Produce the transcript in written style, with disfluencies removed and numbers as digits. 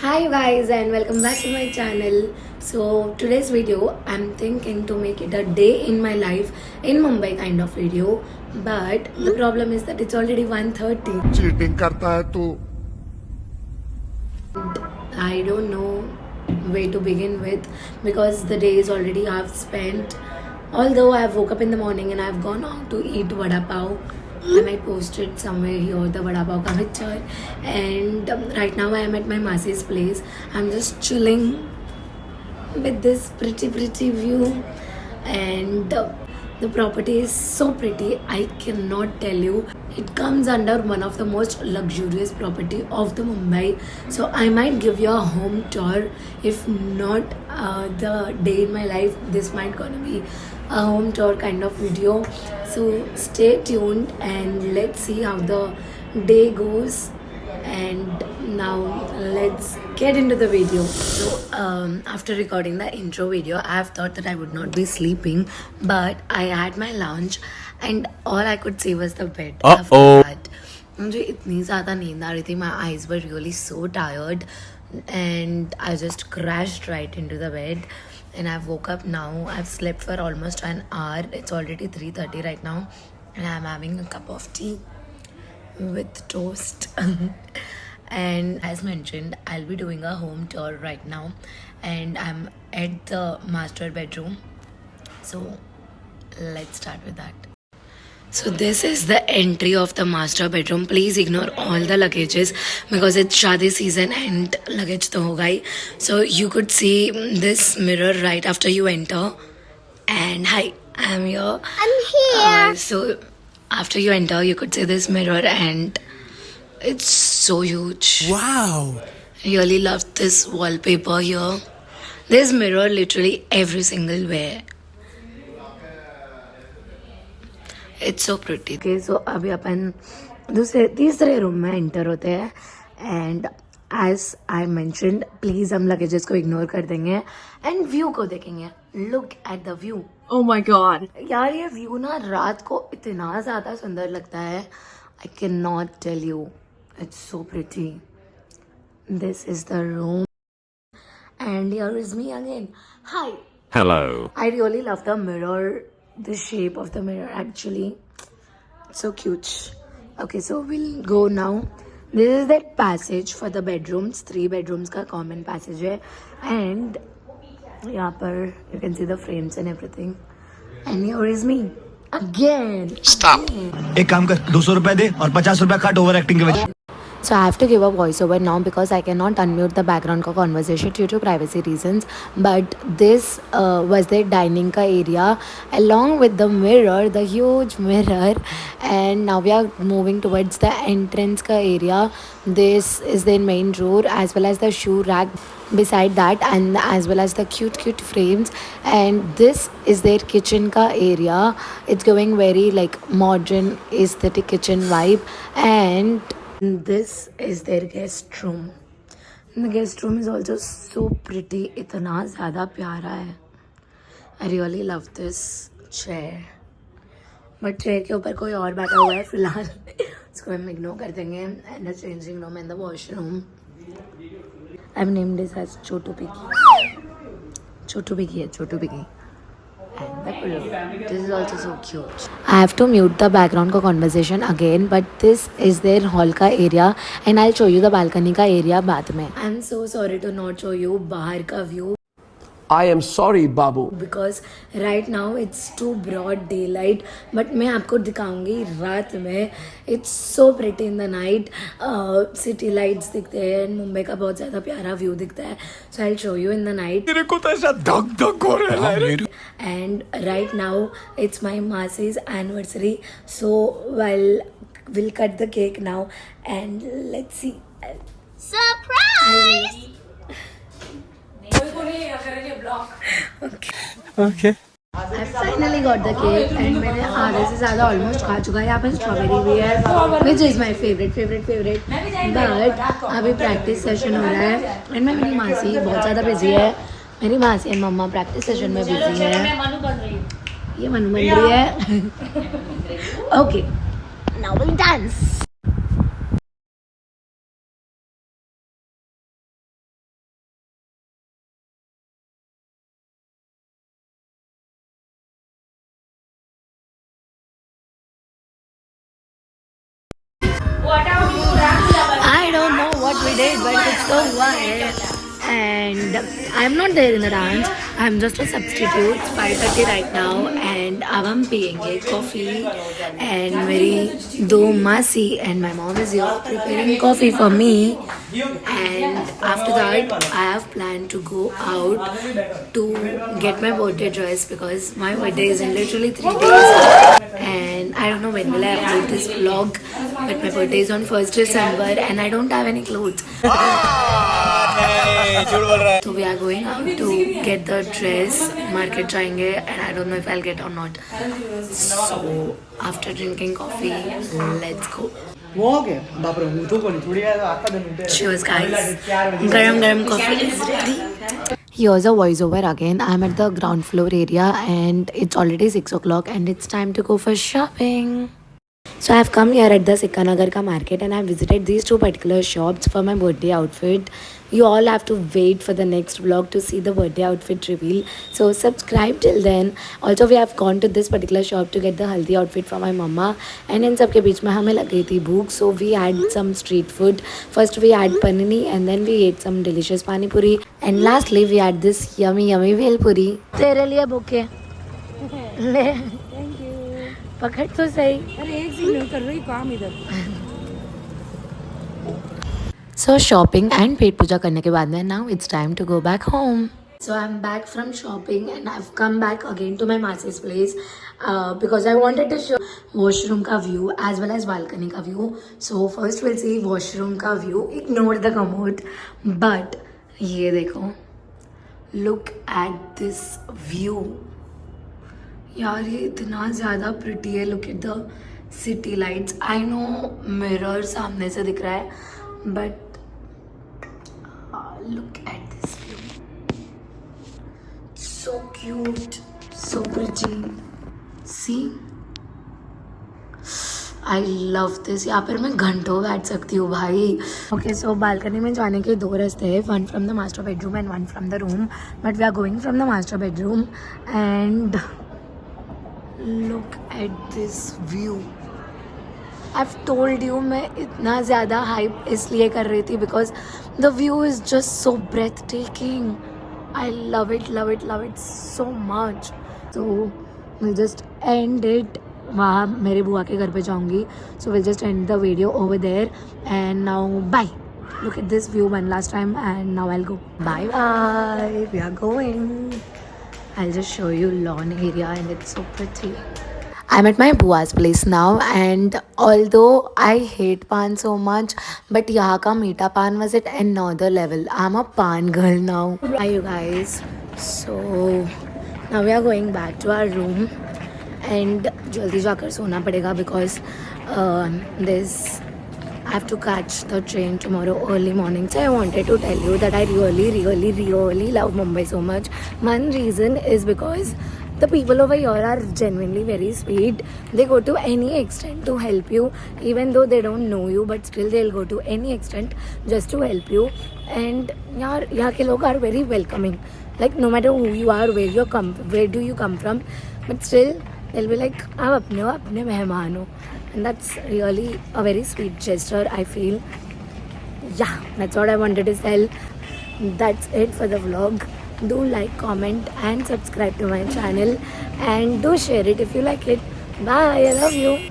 Hi guys and welcome back to my channel. So today's video I'm thinking to make it a day in my life in Mumbai kind of video, but the problem is that it's already 1:30. Cheating करता है तू. I don't know where to begin with because the day is already half spent. Although I woke up in the morning and I've gone out to eat vada pav. I might post it somewhere here, the vada pav ka picture. And right now I am at my Masi's place. I'm just chilling with this pretty view, and the property is so pretty. I cannot tell you. It comes under one of the most luxurious property of the Mumbai. So I might give you a home tour. If not the day in my life, this might gonna be a home tour kind of video. So stay tuned and let's see how the day goes. And now let's get into the video. So after recording the intro video, I have thought that I would not be sleeping, but I had my lunch and all I could see was the bed. After that मुझे इतनी ज़्यादा नींद आ रही थी. My eyes were really so tired and I just crashed right into the bed. And I woke up now. I've slept for almost an hour. It's already 3:30 right now and I'm having a cup of tea with toast. And as mentioned, I'll be doing a home tour right now and I'm at the master bedroom. So let's start with that. So this is the entry of the master bedroom. Please ignore all the luggages because it's shadi season and luggage to hoga hi. So you could see this mirror right after you enter. And hi, I'm here. I'm here. So after you enter, you could see this mirror and it's so huge. Wow. Really love this wallpaper here. There's mirror literally every single way. It's so pretty. Okay, so अभी अपन तीसरे room में enter होते हैं and as I mentioned, please हम luggages को ignore कर देंगे and view को देखेंगे. Look at the view. Oh my god. यार ये व्यू ना रात को इतना ज़्यादा सुंदर लगता है. I cannot tell you. It's so pretty. This is the room. And here is me again. Hi. Hello. I really love the mirror. The shape of the mirror actually. So cute. Okay, so we'll go now. This is that passage for the bedrooms. 3 bedrooms ka common passage hai. And यहाँ पर you can see the frames and everything. And here is me. Again. Stop. एक काम कर 200 रुपए दे और 50 रुपए काट over acting के वजह. So I have to give a voiceover now because I cannot unmute the background ka conversation due to privacy reasons. But this was the dining ka area along with the mirror, the huge mirror. And now we are moving towards the entrance ka area. This is the main drawer as well as the shoe rack beside that, and as well as the cute frames. And this is their kitchen ka area. It's going very like modern aesthetic kitchen vibe. And this is their guest room. The guest room is also so pretty. इतना ज़्यादा प्यारा है. I really love this chair. But chair के ऊपर कोई और बैठा हुआ है फिलहाल. उसको हम इग्नोर कर देंगे. And the changing room and the washroom. I've named this as Chotu Piggy. Chotu Piggy है Chotu Piggy. And the pillow. This is also so cute. I have to mute the background का conversation again, but this is their hall का area and I'll show you the balcony का area बाद में. I'm so sorry to not show you बाहर का view I am sorry, Babu. because right now it's too broad daylight. But मैं आपको दिखाऊंगी रात में. It's so pretty in the night. City lights दिखते हैं. मुंबई का बहुत ज़्यादा प्यारा व्यू दिखता है. So I'll show you in the night. मेरे को तो ऐसा धक धक हो रहा है. And right now it's my Masi's anniversary. So we'll cut the cake now and let's see. Surprise! Okay. I finally got the cake and मैंने आधे से ज़्यादा almost खा चुका है. यहाँ पर strawberry भी है, which is my favorite. But अभी practice session हो रहा है and मेरी मासी बहुत ज़्यादा busy है. मेरी मासी और मम्मा practice session में busy है. ये मनु बन रही है. Okay, now we'll dance. I don't know what we did, but कुछ तो हुआ है. And I'm not there in the dance. I'm just a substitute. 5:30 right now, and अब हम पियेंगे coffee. And मेरी दो मासी and my mom is here preparing coffee for me. And after that, I have planned to go out to get my birthday dress because my birthday is in literally 3 days. And I don't know when will I upload this vlog, but my birthday is on 1st December and I don't have any clothes. So we are going out to get the dress. Market जाएंगे and I don't know if I'll get or not. So after drinking coffee, let's go. Cheers guys. Garam coffee is ready. Here's a voiceover again. I'm at the ground floor area and it's already 6 o'clock and it's time to go for shopping. So I have come here at the Sikkanagar ka market and I have visited these two particular shops for my birthday outfit. You all have to wait for the next vlog to see the birthday outfit reveal. So subscribe till then. Also we have gone to this particular shop to get the haldi outfit for my mama. And in सबके बीच में हमें लग गई थी भूख. So we had some street food. First we had panini and then we ate some delicious pani puri. And lastly we had this yummy bhel puri. तेरे लिए bouquet ले. पकड़ तो सही. अरे एक सीन कर रही काम इधर. So shopping and पेट पूजा करने के बाद में now it's time to go back home. So I'm back from shopping and I've come back again to my Masi's place because I wanted to show washroom का view as well as balcony का view. So first we'll see washroom का view. Ignore the commode. But ये देखो. Look at this view. यार ये इतना ज़्यादा pretty है. Look at the city lights. I know mirror सामने से दिख रहा है, but look at this view. So cute, so pretty. See? I love this. यहाँ पर मैं घंटों बैठ सकती हूँ भाई. Okay, so balcony में जाने के दो रास्ते हैं. One from the master bedroom and one from the room. But we are going from the master bedroom and look at this view. I've told you मैं इतना ज़्यादा hype इसलिए कर रही थी because the view is just so breathtaking. I love it so much. So we'll just end it. वहाँ मेरे बुआ के घर पे जाऊँगी. So we'll just end the video over there. And now bye. Look at this view one last time and now I'll go. Bye bye. We are going. I'll just show you lawn area and it's so pretty. I'm at my bua's place now and although I hate pan so much, but यहाँ का मीठा pan was at another level. I'm a pan girl now. Hi you guys. So now we are going back to our room and जल्दी जाकर सोना पड़ेगा because I have to catch the train tomorrow early morning. So I wanted to tell you that I really love Mumbai so much. One reason is because the people over here are genuinely very sweet. They go to any extent to help you, even though they don't know you, but still they'll go to any extent just to help you. And यहाँ के लोग are very welcoming. Like no matter who you are, where do you come from, but still they'll be like आप अपने हो, अपने मेहमान हो. And that's really a very sweet gesture, I feel. Yeah, that's what I wanted to tell. That's it for the vlog. Do like, comment and subscribe to my channel and do share it if you like it. Bye, I love you.